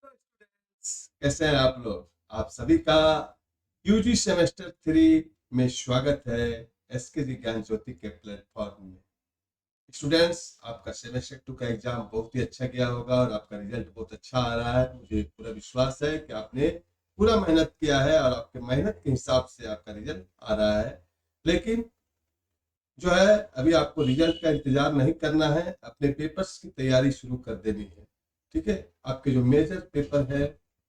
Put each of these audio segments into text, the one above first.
कैसे हैं आप लोग? आप सभी का यूजी सेमेस्टर 3 में स्वागत है एसके जी ज्ञान ज्योति के प्लेटफॉर्म में। स्टूडेंट्स, आपका सेमेस्टर 2 का एग्जाम बहुत ही अच्छा गया होगा और आपका रिजल्ट बहुत अच्छा आ रहा है। मुझे पूरा विश्वास है कि आपने पूरा मेहनत किया है और आपके मेहनत के हिसाब से आपका रिजल्ट आ रहा है। लेकिन जो है, अभी आपको रिजल्ट का इंतजार नहीं करना है, अपने पेपर्स की तैयारी शुरू कर देनी है। ठीक है, आपके जो मेजर पेपर है,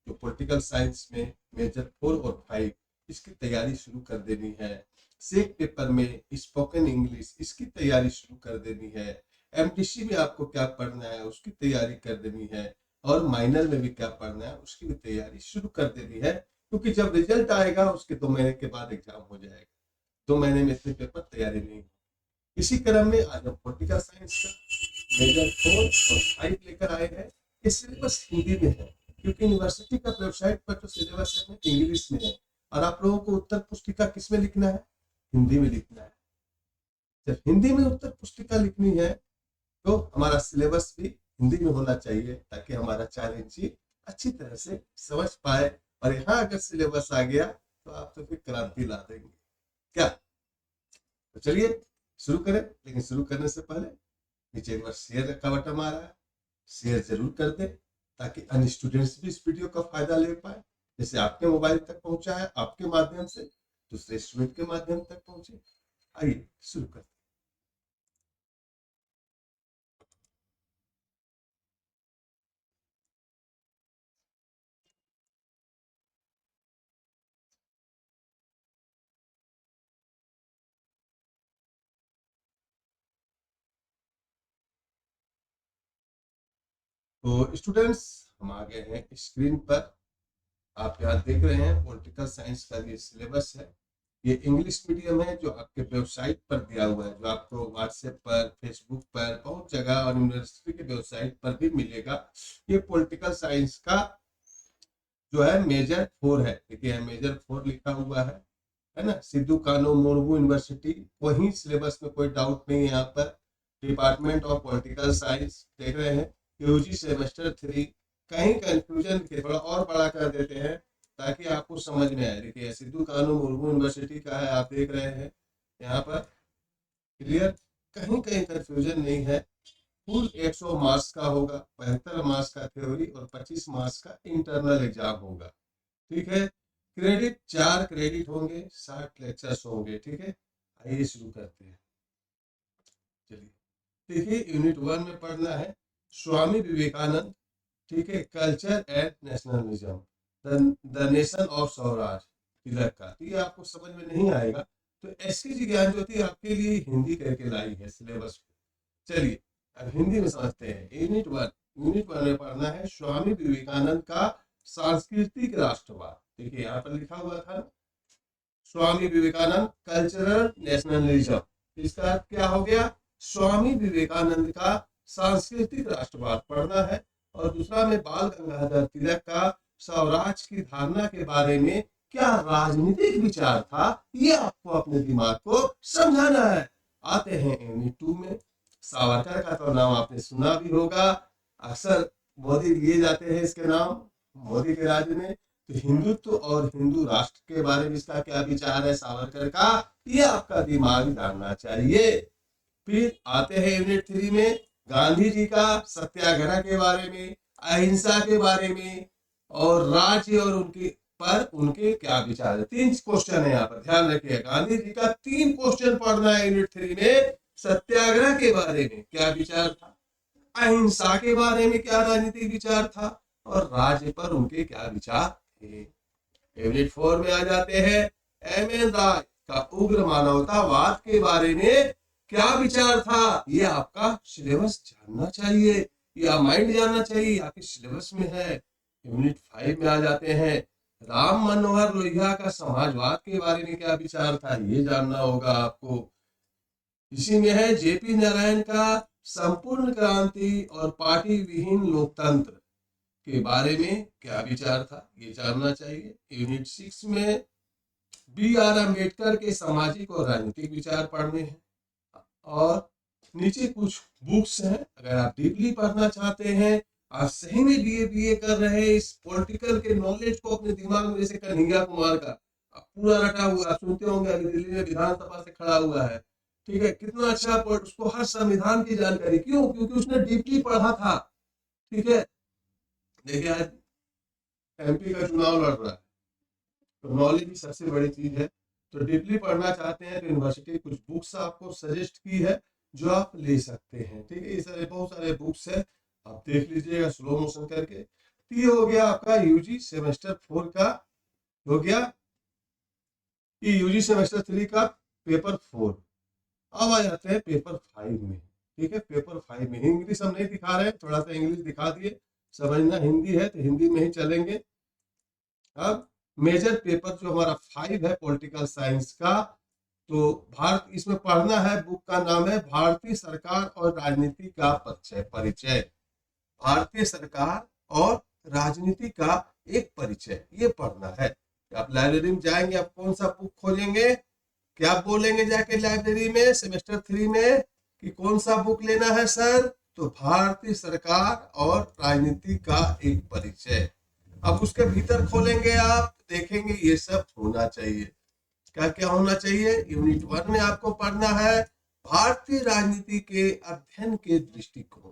जो पॉलिटिकल साइंस में मेजर 4 और 5, इसकी तैयारी शुरू कर देनी है। सेक पेपर में स्पोकन इंग्लिश, इसकी तैयारी शुरू कर देनी है। एमटीसी में आपको क्या पढ़ना है उसकी तैयारी कर देनी है, और माइनर में भी क्या पढ़ना है उसकी भी तैयारी शुरू कर देनी है, क्योंकि जब रिजल्ट आएगा उसके 2 महीने के बाद एग्जाम हो जाएगा। 2 महीने में इतने पेपर तैयारी नहीं। इसी क्रम में आज हम पॉलिटिकल साइंस का मेजर 4 और 5 लेकर आए हैं। ये सिलेबस हिंदी में है, क्योंकि यूनिवर्सिटी का वेबसाइट पर जो सिलेबस है वो इंग्लिश में है, और आप लोगों को उत्तर पुस्तिका किस में लिखना है? हिंदी में लिखना है। जब हिंदी में उत्तर पुस्तिका लिखनी है तो हमारा सिलेबस भी हिंदी में होना चाहिए, ताकि हमारा चैलेंज अच्छी तरह से समझ पाए। और यहाँ अगर सिलेबस आ गया तो आप तो फिर क्रांति ला देंगे क्या? तो चलिए शुरू करें। लेकिन शुरू करने से पहले नीचे एक बार शेयर का बटन आ रहा है, शेयर जरूर कर दें, ताकि अन्य स्टूडेंट्स भी इस वीडियो का फायदा ले पाए। जैसे आपके मोबाइल तक पहुंचा है, आपके माध्यम से दूसरे स्टूडेंट के माध्यम तक पहुंचे। आइए शुरू करते हैं। तो स्टूडेंट्स, हम आ गए हैं स्क्रीन पर। आप यहाँ देख रहे हैं पॉलिटिकल साइंस का ये सिलेबस है। ये इंग्लिश मीडियम है, जो आपके वेबसाइट पर दिया हुआ है, जो आपको व्हाट्सएप पर, फेसबुक पर, बहुत जगह और यूनिवर्सिटी के वेबसाइट पर भी मिलेगा। ये पॉलिटिकल साइंस का जो है मेजर 4 है। देखिए मेजर 4 लिखा हुआ है ना, सिद्धू कानो मुर्मू यूनिवर्सिटी। वही सिलेबस में कोई डाउट नहीं है। यहाँ पर डिपार्टमेंट ऑफ पॉलिटिकल साइंस देख रहे हैं, यूजी सेमेस्टर 3। कहीं कंफ्यूजन के थोड़ा और बड़ा कर देते हैं ताकि आपको समझ में आए। देखिए सिद्धू कानो मुर्मू यूनिवर्सिटी का है, आप देख रहे हैं यहाँ पर क्लियर। कहीं कहीं कंफ्यूजन नहीं है। कुल 100 मार्क्स का होगा, 75 मार्क्स का थ्योरी और 25 मार्क्स का इंटरनल एग्जाम होगा। ठीक है, क्रेडिट 4 क्रेडिट होंगे, 60 लेक्चर्स होंगे। ठीक है, आइए शुरू करते हैं। चलिए, देखिए यूनिट 1 में पढ़ना है स्वामी विवेकानंद। ठीक है, culture and nationalism, the nation of Swaraj Tilak का। तो ये आपको समझ में नहीं आएगा, तो एसके जी ज्ञान ज्योति आपके लिए हिंदी करके लाई है सिलेबस। चलिए अब हिंदी में समझते हैं। यूनिट वन में पढ़ना है स्वामी विवेकानंद का सांस्कृतिक राष्ट्रवाद। देखिए यहाँ पर लिखा हुआ था स्वामी विवेकानंद कल्चरल नेशनलिज्म। इसका अर्थ क्या हो गया? स्वामी विवेकानंद का सांस्कृतिक राष्ट्रवाद पढ़ना है। और दूसरा में बाल गंगाधर तिलक का स्वराज की धारणा के बारे में क्या राजनीतिक विचार था, ये आपको अपने दिमाग को समझाना है। आते हैं यूनिट 2 में। सावरकर का तो नाम आपने सुना भी होगा, अक्सर मोदी लिए जाते हैं इसके नाम, मोदी के राज्य में। तो हिंदुत्व और हिंदू राष्ट्र के बारे में इसका क्या विचार है सावरकर का, ये आपका दिमाग जानना चाहिए। फिर आते हैं यूनिट 3 में, गांधी जी का सत्याग्रह के बारे में, अहिंसा के बारे में, और राज्य और उनके क्या विचार है। 3 क्वेश्चन है यहाँ पर, ध्यान रखिए। गांधी जी का 3 क्वेश्चन पढ़ना है यूनिट 3 में। सत्याग्रह के बारे में क्या विचार था, अहिंसा के बारे में क्या राजनीतिक विचार था, और राज्य पर उनके क्या विचार थे। यूनिट 4 में आ जाते हैं, एम एन राय का उग्र मानवतावाद के बारे में क्या विचार था, ये आपका सिलेबस जानना चाहिए, या माइंड जानना चाहिए, आपके सिलेबस में है। यूनिट 5 में आ जाते हैं, राम मनोहर लोहिया का समाजवाद के बारे में क्या विचार था, ये जानना होगा आपको। इसी में है जेपी नारायण का संपूर्ण क्रांति और पार्टी विहीन लोकतंत्र के बारे में क्या विचार था, ये जानना चाहिए। यूनिट 6 में बी आर अम्बेडकर के सामाजिक और राजनीतिक विचार पढ़ने हैं। और नीचे कुछ बुक्स हैं, अगर आप डीपली पढ़ना चाहते हैं, आप सही में बीए कर रहे हैं, इस पॉलिटिकल के नॉलेज को अपने दिमाग में, जैसे कन्हैया कुमार का पूरा रटा हुआ, आप सुनते होंगे अभी दिल्ली में विधानसभा से खड़ा हुआ है, ठीक है, कितना अच्छा उसको हर संविधान की जानकारी, क्यों? क्योंकि उसने डीपली पढ़ा था, ठीक है। देखिए आज एमपी का चुनाव लड़ रहा है, तो नॉलेज की सबसे बड़ी चीज है। तो डीपली पढ़ना चाहते हैं तो यूनिवर्सिटी कुछ बुक्स आपको सजेस्ट की है जो आप ले सकते हैं, ठीक है। ये सारे बहुत सारे बुक्स है, आप देख लीजिएगा स्लो मोशन करके। तो ये हो गया आपका यूजी सेमेस्टर 4 का, हो गया कि यूजी सेमेस्टर 3 का पेपर 4। अब आ जाते हैं पेपर 5 में, ठीक है। पेपर 5 में इंग्लिश हम नहीं दिखा रहे हैं, थोड़ा सा इंग्लिश दिखा दिए, समझना हिंदी है तो हिंदी में ही चलेंगे। अब मेजर पेपर जो हमारा 5 है पॉलिटिकल साइंस का, तो भारत इसमें पढ़ना है, बुक का नाम है भारतीय सरकार और राजनीति का परिचय। भारतीय सरकार और राजनीति का एक परिचय, ये पढ़ना है। आप लाइब्रेरी में जाएंगे, आप कौन सा बुक खोजेंगे, क्या बोलेंगे जाके लाइब्रेरी में सेमेस्टर 3 में कि कौन सा बुक लेना है सर? तो भारतीय सरकार और राजनीति का एक परिचय। अब उसके भीतर खोलेंगे, आप देखेंगे ये सब होना चाहिए। क्या क्या होना चाहिए? यूनिट 1 में आपको पढ़ना है भारतीय राजनीति के अध्ययन के दृष्टिकोण।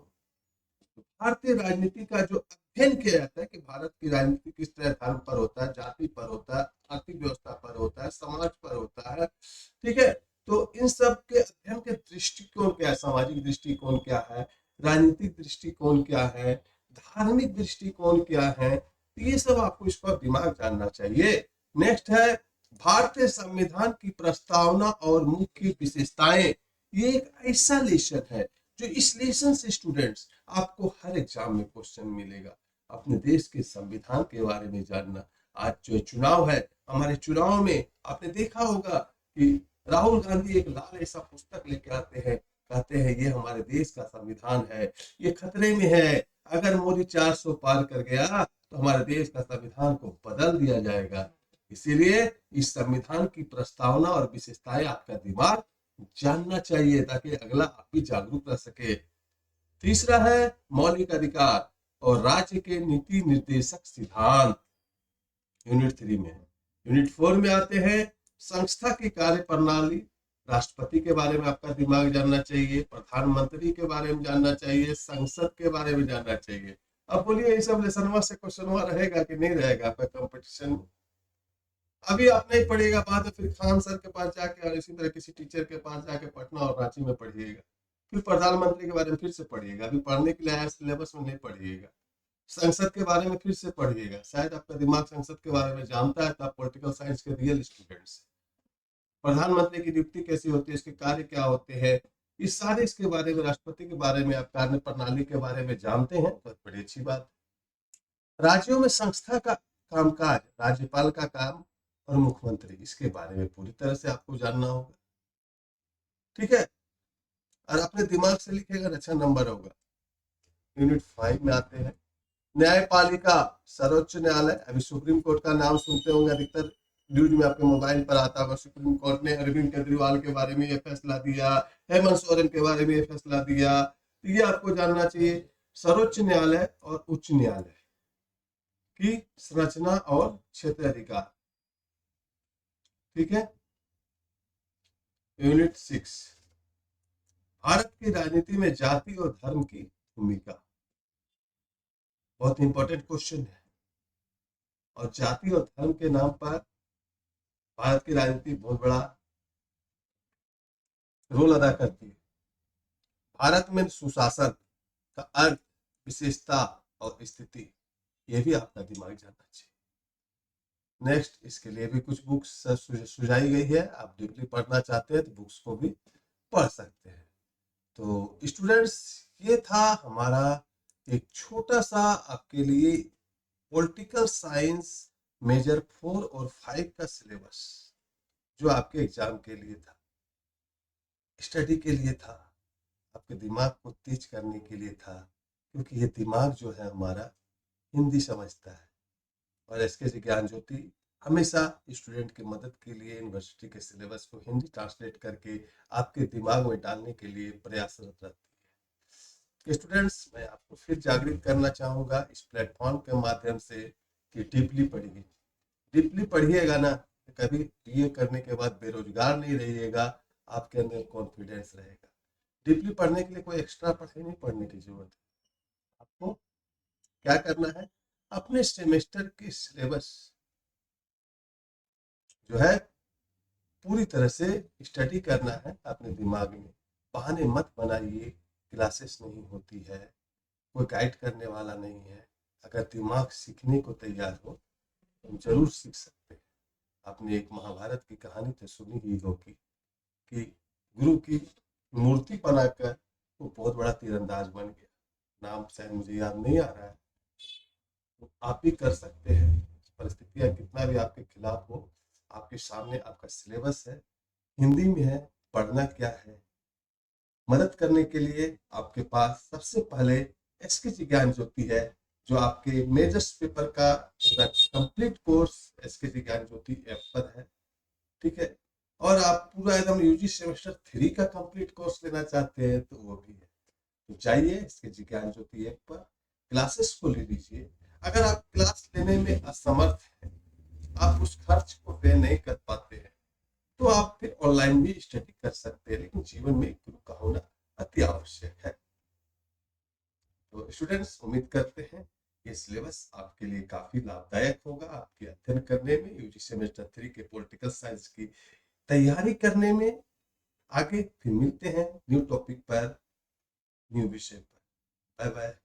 भारतीय राजनीति का जो अध्ययन किया जाता है कि भारत की राजनीति किस तरह धर्म पर होता है, जाति पर होता है, आर्थिक व्यवस्था पर होता है, समाज पर होता है, ठीक है। तो इन सब के अध्ययन के दृष्टिकोण क्या है, सामाजिक दृष्टिकोण क्या है, राजनीतिक दृष्टिकोण क्या है, धार्मिक दृष्टिकोण क्या है, तो ये सब आपको इसका दिमाग जानना चाहिए। नेक्स्ट है भारतीय संविधान की प्रस्तावना और मुख्य विशेषताएं। ये एक ऐसा लेसन है जो इस लेसन से स्टूडेंट्स आपको हर एग्जाम में क्वेश्चन मिलेगा, अपने देश के संविधान के बारे में जानना। आज जो चुनाव है, हमारे चुनाव में आपने देखा होगा कि राहुल गांधी एक लाल ऐसा पुस्तक लेके आते हैं, कहते हैं ये हमारे देश का संविधान है, ये खतरे में है, अगर मोदी 400 पार कर गया तो हमारे देश का संविधान को बदल दिया जाएगा। इसीलिए इस संविधान की प्रस्तावना और विशेषताएं आपका दिमाग जानना चाहिए ताकि अगला आप भी जागरूक रह सके। तीसरा है मौलिक अधिकार और राज्य के नीति निर्देशक सिद्धांत, यूनिट 3 में। यूनिट 4 में आते हैं संस्था की कार्य प्रणाली, राष्ट्रपति के बारे में आपका दिमाग जानना चाहिए, प्रधानमंत्री के बारे में जानना चाहिए, संसद के बारे में जानना चाहिए। अब बोलिए ये सब लेसन से क्वेश्चन रहेगा कि नहीं रहेगा आपका कंपटीशन में? अभी आप नहीं पढ़िएगा, बाद में फिर खान सर के पास जाके और इसी तरह किसी टीचर के पास जाके पटना और रांची में पढ़िएगा, फिर प्रधानमंत्री के बारे में फिर से पढ़िएगा। अभी पढ़ने के लिए आया सिलेबस में नहीं पढ़िएगा। संसद के बारे में फिर से पढ़िएगा, शायद आपका दिमाग संसद के बारे में जानता है तो आप पॉलिटिकल साइंस के रियल स्टूडेंट्स। प्रधानमंत्री की नियुक्ति कैसी होती है, इसके कार्य क्या होते हैं, इस सारे इसके बारे में, राष्ट्रपति के बारे में आप कार्य प्रणाली के बारे में जानते हैं तो बड़ी अच्छी बात। राज्यों में संस्था का कामकाज, राज्यपाल का काम और मुख्यमंत्री, इसके बारे में पूरी तरह से आपको जानना होगा, ठीक है। और अपने दिमाग से लिखेगा अच्छा नंबर होगा। यूनिट 5 में आते हैं न्यायपालिका, सर्वोच्च न्यायालय। अभी सुप्रीम कोर्ट का नाम सुनते होंगे अधिकतर, न्यूज में आपके मोबाइल पर आता होगा। सुप्रीम कोर्ट ने अरविंद केजरीवाल के बारे में यह फैसला दिया, हेमंत सोरेन के बारे में यह फैसला दिया, तो ये आपको जानना चाहिए। सर्वोच्च न्यायालय और उच्च न्यायालय की संरचना और क्षेत्र अधिकार, ठीक है। यूनिट 6 भारत की राजनीति में जाति और धर्म की भूमिका, बहुत इंपॉर्टेंट क्वेश्चन है। और जाति और धर्म के नाम पर भारत की राजनीति बहुत बड़ा रोल अदा करती है। भारत में सुशासन का अर्थ, विशेषता और स्थिति, यह भी आपका दिमाग जानना चाहिए। नेक्स्ट, इसके लिए भी कुछ बुक्स सुझाई गई है, आप डीपली पढ़ना चाहते हैं तो बुक्स को भी पढ़ सकते हैं। तो स्टूडेंट्स, ये था हमारा एक छोटा सा आपके लिए पॉलिटिकल साइंस मेजर 4 और 5 का सिलेबस, जो आपके एग्जाम के लिए था, स्टडी के लिए था, आपके दिमाग को तेज करने के लिए था। क्योंकि ये दिमाग जो है हमारा हिंदी समझता है, और एसके ज्ञान ज्योति हमेशा स्टूडेंट की मदद के लिए यूनिवर्सिटी के सिलेबस को हिंदी ट्रांसलेट करके आपके दिमाग में डालने के लिए प्रयासरत रहती है। स्टूडेंट्स, मैं आपको फिर जागृत करना चाहूंगा इस प्लेटफॉर्म के माध्यम से कि डीपली पढ़िए। डीपली पढ़िएगा ना, तो कभी बीए करने के बाद बेरोजगार नहीं रहिएगा, आपके अंदर कॉन्फिडेंस रहेगा। डीपली पढ़ने के लिए कोई एक्स्ट्रा पढ़ाई नहीं पढ़ने की जरूरत है। आपको क्या करना है, अपने सेमेस्टर की सिलेबस जो है पूरी तरह से स्टडी करना है अपने दिमाग में। बहाने मत बनाइए, क्लासेस नहीं होती है, कोई गाइड करने वाला नहीं है। अगर दिमाग सीखने को तैयार हो तो जरूर सीख सकते हैं। आपने एक महाभारत की कहानी तो सुनी ही होगी कि गुरु की मूर्ति बनाकर वो बहुत बड़ा तीरंदाज बन गया। नाम शायद मुझे याद नहीं आ रहा है। तो आप भी कर सकते हैं। परिस्थितियां कितना भी आपके खिलाफ हो, आपके सामने आपका सिलेबस है, हिंदी में है, पढ़ना क्या है। मदद करने के लिए आपके पास सबसे पहले एसकेजी ज्ञान ज्योति है, जो आपके मेजर्स पेपर का पूरा कंप्लीट कोर्स एसकेजी ज्ञान ज्योति ऐप पर है। ठीक है, और आप पूरा एकदम यूजी सेमेस्टर 3 का कंप्लीट कोर्स लेना चाहते हैं तो वो भी है। तो जाइए एसकेजी ज्ञान ज्योति ऐप पर, क्लासेस को ले लीजिए। अगर आप क्लास लेने में असमर्थ हैं, आप उस खर्च को पे नहीं कर पाते हैं, तो आप फिर ऑनलाइन भी स्टडी कर सकते हैं। लेकिन जीवन में गुरु का होना अति आवश्यक है। तो स्टूडेंट्स, उम्मीद करते हैं ये सिलेबस आपके लिए काफी लाभदायक होगा, आपके अध्ययन करने में, यूजी सेमेस्टर 3 के पॉलिटिकल साइंस की तैयारी करने में। आगे फिर मिलते हैं न्यू टॉपिक पर, न्यू विषय पर। Bye bye.